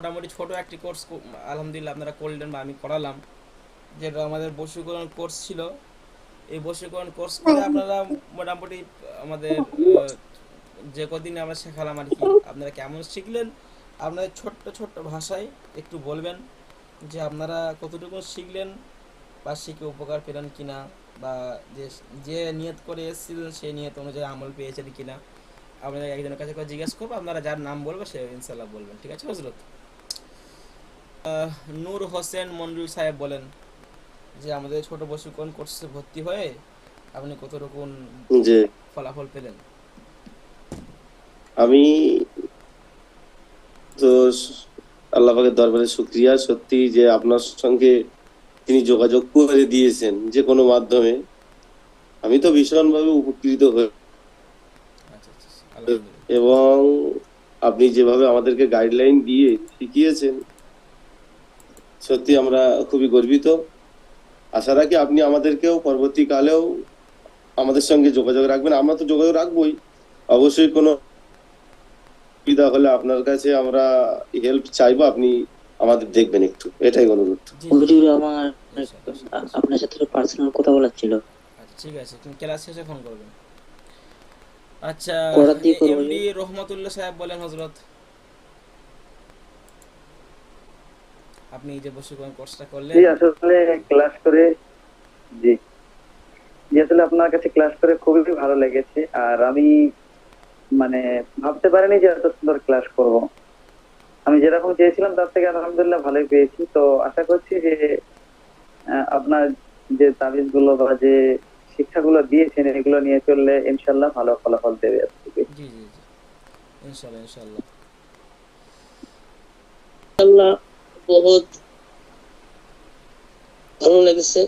মোটামুটি ছোট একটি কোর্স আলহামদুলিল্লাহ আপনারা করলেন বা আমি করালাম, যেটা আমাদের বশীকরণ কোর্স ছিল। এই বশীকরণ কোর্স করে আপনারা মোটামুটি আমাদের যে কদিনে আমরা শেখালাম আর কি, আপনারা কেমন শিখলেন আপনাদের ছোট্ট ছোট্ট ভাষায় একটু বলবেন যে আপনারা কতটুকু শিখলেন বা শিখে উপকার পেলেন কিনা, বা যে যে নিয়ত করে এসেছিলেন সেই নিয়ত অনুযায়ী আমল পেয়েছেন কিনা। আপনাদের একজনের কাছে করে জিজ্ঞেস করবো, আপনারা যার নাম বলবে সে ইনশাল্লাহ বলবেন, ঠিক আছে হজরত? নূর হোসেন মন্ডল সাহেব বলেন যে আমাদের ছোট প্রশিক্ষণ কোর্সে ভর্তি হয়ে আপনি কত রকম যে ফলাফল পেলেন? আমি তো আল্লাহ পাকের দরবারে শুকরিয়া, সত্যি যে আপনার সঙ্গে তিনি যোগাযোগ করে দিয়েছেন যে কোনো মাধ্যমে। আমি তো ভীষণভাবে উপকৃত হই আচ্ছা আচ্ছা, আলহামদুলিল্লাহ। এবং আপনি যেভাবে আমাদেরকে গাইডলাইন দিয়ে শিখিয়েছেন, সত্যি আমরা খুবই গর্বিত। আশা রাখি আপনি আমাদেরকেও পরবর্তীকালেও আমাদের সঙ্গে যোগাযোগ রাখবেন। আমরা তো যোগাযোগ রাখবোই, অবশ্যই কোনো সুবিধা হলে আপনার কাছে আমরা হেল্প চাইবো, আপনি আমাদের দেখবেন একটু, এটাই অনুরোধ। জি জি, হুজুর আমার ইনশাআল্লাহ ইনশাআল্লাহ। আপনার সাথে পার্সোনাল কথা বলার ছিল। আচ্ছা ঠিক আছে, তুমি ক্লাস শেষে ফোন করবেন। আচ্ছা, করার দিয়ে করবো এমডি হুজুর। রহমতুল্লাহ সাহেব বলেন হজরত, আপনি এই যে প্রশিক্ষণ কোর্সটা করলেন। জি আসলে ক্লাস করে জি জি আসলে আপনার কাছে ক্লাস করে খুবই ভালো লেগেছে। আর আমি মানে ভাবতে পারিনি যে এত সুন্দর ক্লাস করব। আমি যেরকম চেয়েছিলাম তার থেকে আলহামদুলিল্লাহ ভালোই পেয়েছি। তো আশা করছি যে আপনার যে তাবিজ গুলো বা যে শিক্ষাগুলো দিয়েছেন এগুলো নিয়ে চললে ইনশাল্লাহ ভালো ফলাফল দেবে আজ থেকে। জি জি জি, ইনশাল্লাহ ইনশাল্লাহ। আল্লাহ বহুত ভালো লেগেছে।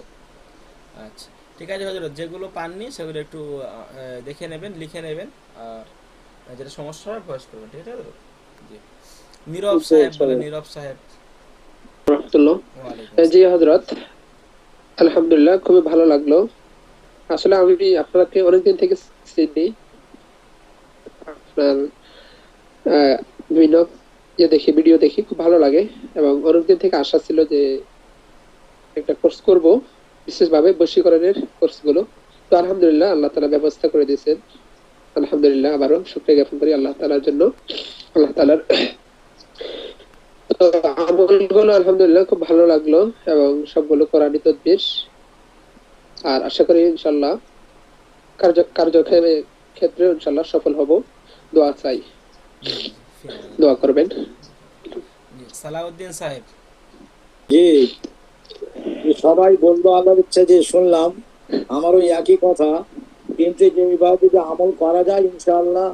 আচ্ছা ঠিক আছে হজরত, যেগুলো পাননি সেগুলো একটু দেখে নেবেন, লিখে নেবেন, আর যেটা সমস্যা হয় ভয়েস করবেন, ঠিক আছে হজরত? জি। নীরব সাহেব বলে, নীরব সাহেব। রহমতুল্লাহ। ওয়ালাইকুম জি আসসালাম। হজরত, আলহামদুলিল্লাহ খুবই ভালো লাগলো। আসলে আমি আপনাকে অনেকদিন থেকে চিনি। আপনার বিভিন্ন দেখি, ভিডিও দেখি, খুব ভালো লাগে। এবং অনেকদিন থেকে আশা ছিল যে একটা কোর্স করব, বিশেষভাবে বশীকরণের কোর্স গুলো। তো আলহামদুলিল্লাহ আল্লাহ তাআলা ব্যবস্থা করে দিয়েছেন। আলহামদুলিল্লাহ, আবারও শুকরিয়া জ্ঞাপন করি আল্লাহ তাআলার জন্য। আল্লাহ তাআলার তো আমলগুলো আলহামদুলিল্লাহ খুব ভালো লাগলো, এবং সবগুলো কোরআনী তদবির। আর আশা করি ইনশাল্লাহ ক্ষেত্রে ইনশাল্লাহ সফল হব। দোয়া চাই, জি জি জি, ফি আমান দোয়া আল্লাহ। করবেন। জি, সালাউদ্দিন সাহেব। জি, সবাই বললো আল্লাহর ইচ্ছা যে শুনলাম, আমারও একই কথা। কিন্তু যেভাবে যদি আমল করা যায় ইনশাআল্লাহ,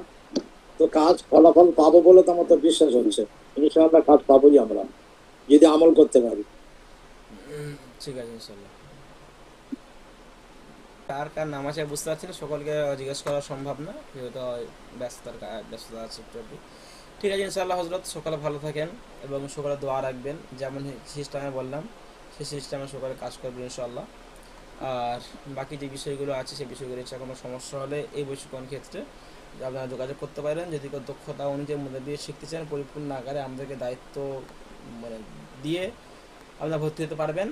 তো কাজ ফলাফল পাবো বলে তো আমার তো বিশ্বাস হচ্ছে। ইনশাআল্লাহ কাজ পাবোই আমরা যদি আমল করতে পারি। ঠিক আছে ইনশাল্লাহ। কার কার নাম আছে বুঝতে পারছি না, সকলকে জিজ্ঞেস করা সম্ভব না, যেহেতু ব্যস্ততা আছে একটু আর কি। ঠিক আছে ইনশাআল্লাহ হজরত, সকালে ভালো থাকেন এবং সকালে দোয়া রাখবেন, যেমন সিস্টেমে বললাম সেই সিস্টেমে সকালে কাজ করবেন ইনশাআল্লাহ। আর বাকি যে বিষয়গুলো আছে সেই বিষয়গুলো ইচ্ছা কোনো সমস্যা হলে এই বৈশিকরণ ক্ষেত্রে আপনারা যোগাযোগ করতে পারেন। যদি কোনো দক্ষতা অনুযায়ী মধ্যে দিয়ে শিখতে চান পরিপূর্ণ আকারে, আমাদেরকে দায়িত্ব মানে দিয়ে আপনারা ভর্তি হতে পারবেন।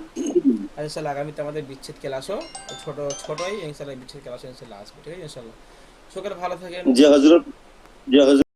আর ইনশাল্লাহ আগামীতে আমাদের বিচ্ছেদ ক্লাসও ছোটোই ইনশাল্লাহ বিচ্ছেদ ক্লাসও ইনশাল্লাহ আসবে, ঠিক আছে ইনশাল্লাহ। সকালে ভালো থাকেন। যে হজরত যে হজরত